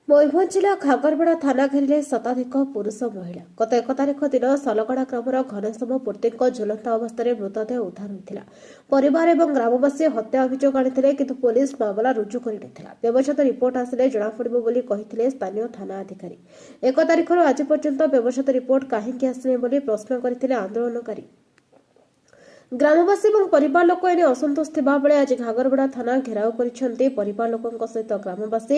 ମୟୂରଭଞ୍ଜ ଜିଲ୍ଲା ଘାଗରପଡ଼ା ଥାନା ଘେରିଲେ ଶତାଧିକ ପୁରୁଷ ମହିଳା। ଗତ 1 ତାରିଖ ଦିନ ସଲଗଡ଼ା ଗ୍ରାମର ଘନଶ୍ୟାମ ପୂର୍ତ୍ତିଙ୍କ ଝୁଲନ୍ତା ଅବସ୍ଥାରେ ମୃତଦେହ ଉଦ୍ଧାର ହୋଇଥିଲା। ପରିବାର ଏବଂ ଗ୍ରାମବାସୀ ହତ୍ୟା ଅଭିଯୋଗ ଆଣିଥିଲେ, କିନ୍ତୁ ପୋଲିସ ମାମଲା ରୁଜୁ କରିନଥିଲା। ବ୍ୟବଚ୍ଛେଦ ରିପୋର୍ଟ ଆସିଲେ ଜଣାପଡ଼ିବ ବୋଲି କହିଥିଲେ ସ୍ଥାନୀୟ ଥାନା ଅଧିକାରୀ। 1 ତାରିଖରୁ ଆଜି ପର୍ଯ୍ୟନ୍ତ ବ୍ୟବଚ୍ଛେଦ ରିପୋର୍ଟ କାହିଁକି ଆସିନି ବୋଲି ପ୍ରଶ୍ନ କରିଥିଲେ ଆନ୍ଦୋଳନକାରୀ। ଗ୍ରାମବାସୀ ଏବଂ ପରିବାର ଲୋକ ଏନେ ଅସନ୍ତୋଷ ଥିବା ବେଳେ ଆଜି ଘାଗରପଡ଼ା ଥାନା ଘେରାଉ କରିଛନ୍ତି ପରିବାର ଲୋକଙ୍କ ସହିତ ଗ୍ରାମବାସୀ।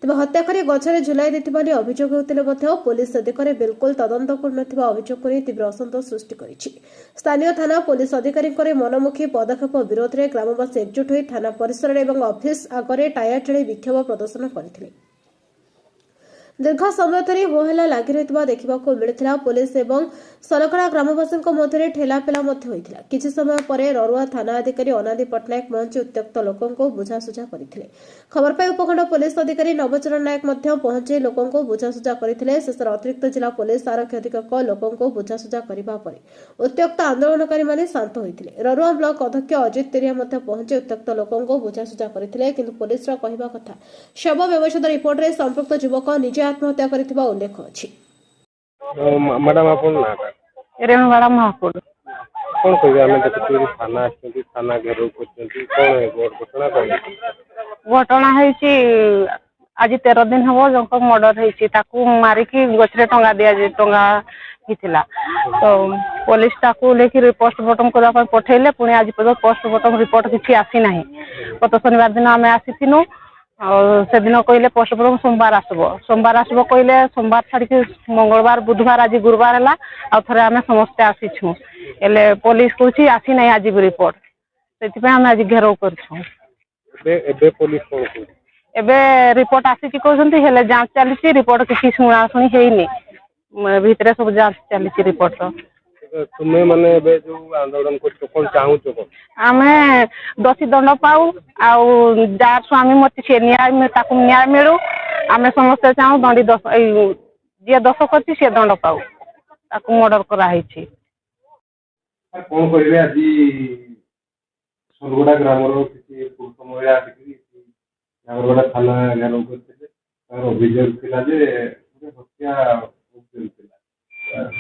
ତେବେ ହତ୍ୟା କରି ଗଛରେ ଝୁଲାଇ ଦେଇଥିବା ନେଇ ଅଭିଯୋଗ ହେଉଥିଲେ ମଧ୍ୟ ପୋଲିସ ସେ ଦିଗରେ ବିଲକୁଲ ତଦନ୍ତ କରୁନଥିବା ଅଭିଯୋଗ କରି ତୀବ୍ର ଅସନ୍ତୋଷ ସୃଷ୍ଟି କରିଛି। ସ୍ଥାନୀୟ ଥାନା ପୋଲିସ ଅଧିକାରୀଙ୍କ ମନମୁଖୀ ପଦକ୍ଷେପ ବିରୋଧରେ ଗ୍ରାମବାସୀ ଏକଜୁଟ ହୋଇ ଥାନା ପରିସରରେ ଏବଂ ଅଫିସ ଆଗରେ ଟାୟାର ଜାଳି ବିକ୍ଷୋଭ ପ୍ରଦର୍ଶନ କରିଥିଲେ। ଦୀର୍ଘ ସମୟ ଧରି ହୋହଲ୍ଲା ଲାଗି ରହିଥିବା ଦେଖିବାକୁ ମିଳିଥିଲା। ପୋଲିସ ଏବଂ ସଲଗଡ଼ା ଗ୍ରାମବାସୀଙ୍କ ମଧ୍ୟରେ ଠେଲାପେଲା ମଧ୍ୟ ହୋଇଥିଲା। କିଛି ସମୟ ପରେ ରରୁଆ ଥାନା ଅଧିକାରୀ ଅନାଦି ପଟ୍ଟନାୟକ ପହଞ୍ଚି ଉତ୍ତ୍ୟକ୍ତ ଲୋକଙ୍କୁ ବୁଝାସୁଝା କରିଥିଲେ। ଖବର ପାଇ ଉପଖଣ୍ଡ ପୋଲିସ ଅଧିକାରୀ ନବଚରଣ ନାୟକ ମଧ୍ୟ ପହଞ୍ଚି ଲୋକଙ୍କୁ ବୁଝାସୁଝା କରିଥିଲେ। ଶେଷରେ ଅତିରିକ୍ତ ଜିଲ୍ଲା ପୋଲିସ ଆରକ୍ଷୀ ଅଧୀକ୍ଷକ ଲୋକଙ୍କୁ ବୁଝାସୁଝା କରିବା ପରେ ଉତ୍ତ୍ୟକ୍ତ ଆନ୍ଦୋଳନକାରୀମାନେ ଶାନ୍ତ ହୋଇଥିଲେ। ରରୁଆ ବ୍ଲକ ଅଧ୍ୟକ୍ଷ ଅଜିତ ତେରିଆ ମଧ୍ୟ ପହଞ୍ଚି ଉତ୍ତ୍ୟକ୍ତ ଲୋକଙ୍କୁ ବୁଝାସୁଝା କରିଥିଲେ, କିନ୍ତୁ ପୋଲିସର କହିବା କଥା ଶବ ବ୍ୟବଚ୍ଛେଦ ରିପୋର୍ଟରେ ସମ୍ପୃକ୍ତ ଯୁବକ ନିଜେ आत्महत्या କରିଥିବା ଉଲ୍ଲେଖ ଅଛି। मैडम आप नाटा ରେଣୁବାଳା ମହାକୁଡ଼। कौन कहिए आम देखिए थाना आसती थाना घेराव कर कौन है घटना कौन ଘଟଣା ହେଇଛି ଆଜି 13 ଦିନ ହବ ଜଣଙ୍କ ମର୍ଡର ହେଇଛି। ତାକୁ ମାରିକି ଗଛରେ ଟଙ୍ଗା ହେଇଥିଲା। ତ ପୋଲିସ ତାକୁ ନେଇକି ପୋଷ୍ଟମର୍ଟମ କରିବା ପାଇଁ ପଠେଇଲେ, ପୁଣି ଆଜି ପର୍ଯ୍ୟନ୍ତ ପୋଷ୍ଟମର୍ଟମ ରିପୋର୍ଟ କିଛି ଆସିନାହିଁ। ଗତ ଶନିବାର ଦିନ ଆମେ ଆସିଥିଲୁ। ସେଦିନ କହିଲେ ପୋଷ୍ଟମର୍ଟମ सोमवार आसब कहले सोमवार छाड़ी मंगलवार बुधवार आज गुरुवार है आउ थे आम समस्ते आसीछू एले पुलिस कहूँ आसी ना आज भी रिपोर्ट से आम आज घेराव कर रिपोर्ट आसिक कहते जांच चली रिपोर्ट किसी शुणाशुणी है भितर सब जांच चली रिपोर्ट तुम्हें माने जो आंदोलन कौन चाहूँ आम दोषी दंड पाऊ जार स्वामी मत से न्याय मिलू आम समस्ते चाहूँ दंडी जी दोष कर दंड पाऊ मर्डर कराई कौन कहे आज सोलगड़ा ग्राम पुरुष महिला घागरपड़ा थाना घेराव करते अभियोग था हत्या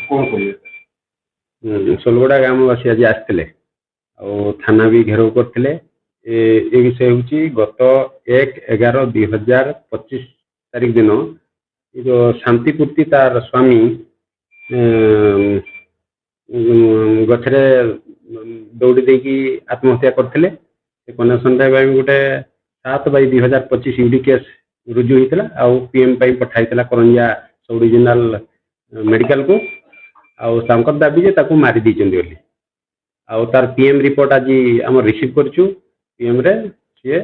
कौन कहे सोलगड़ा ग्रामवासी आज आसते थाना भी घेराव करते ये विषय हूँ गत 1/11/2025 तारीख दिन जो शांतिपूर्ति तार स्वामी गछरे दौड़ी देकी आत्महत्या करते कनेक्शन गोटे 7/2025 यूडी केस रुजु होता आउ पीएम पठाई करंजिया सब डिविजनल मेडिकल को आउर दाबी जे ताकू मारी देइचंदी बोली तार पीएम रिपोर्ट आज आम रिसीव करछु पीएम रे सी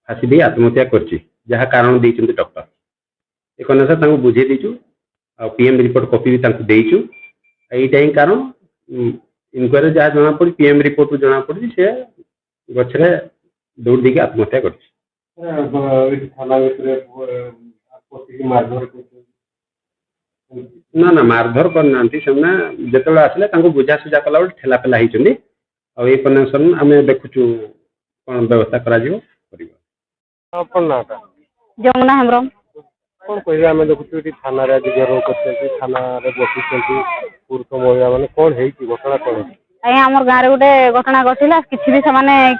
फांसी दे आत्महत्या करछि जहाँ कारण देइचंदी डॉक्टर एक अनुसार बुझे दीचु पीएम रिपोर्ट कॉपी भी देचु यहीटा ही कारण इनक्वारी जहाँ जना पड़ी पीएम रिपोर्ट जना पड़ी सी गछरे दौड़ देके आत्महत्या कर ना ना मारधर करना जिते आसिले बुझासुझा कला ठेलापेला होती और ये कनेक्शन आम देखुचु कौन व्यवस्था करा जमुना हेम्ब्रम कौन कहे आम देखुचु थाना घेराव कर थाना बसी पुरुष महिला मैंने कौन है घटना कौन आम गाँव गोटे घटना घटला किसी भी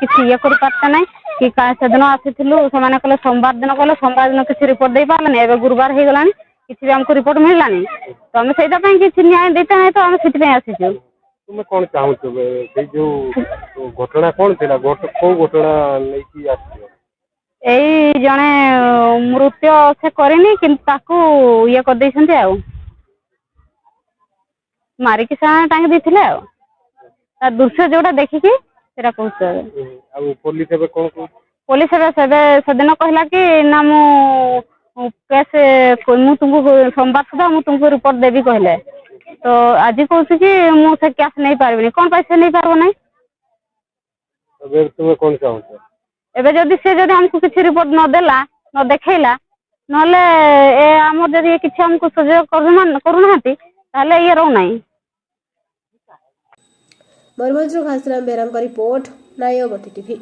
किसी ये करते ना कि सेदिन आसी कहले सोमवार दिन किसी रिपोर्ट दे पारे एवं गुरुवार हो गला किसी भी आमको रिपोर्ट मिललानी तो आम से किसी न्याय देता ना तो आम से आसीचु तुम्हें कौन चाहूँ जो घटना कौन थी कौ घटना नहीं यही जड़े मृत्यु से करनी कि ये कर मारिकी टांगी देते दृश्य जोटा देखिकी पुलिस कौन पुलिस सेदिन कहला कि ना केस तुमको सोमवार सुधा तुमको रिपोर्ट देवी कहले तो आज कहूँ कि मुझे कैश नहीं पार्बनी कौन पैसा नहीं पार्ब ना तुम्हें कौन चाहूँ एबे जदि से जदि हमको किसी रिपोर्ट न देला न देखैला नले ए हमर जदि किछि हमको सहयोग करूनाहांती ताले ये रहू नाही। मयूरभंज घासराम बेराम का रिपोर्ट नायबती टीवी।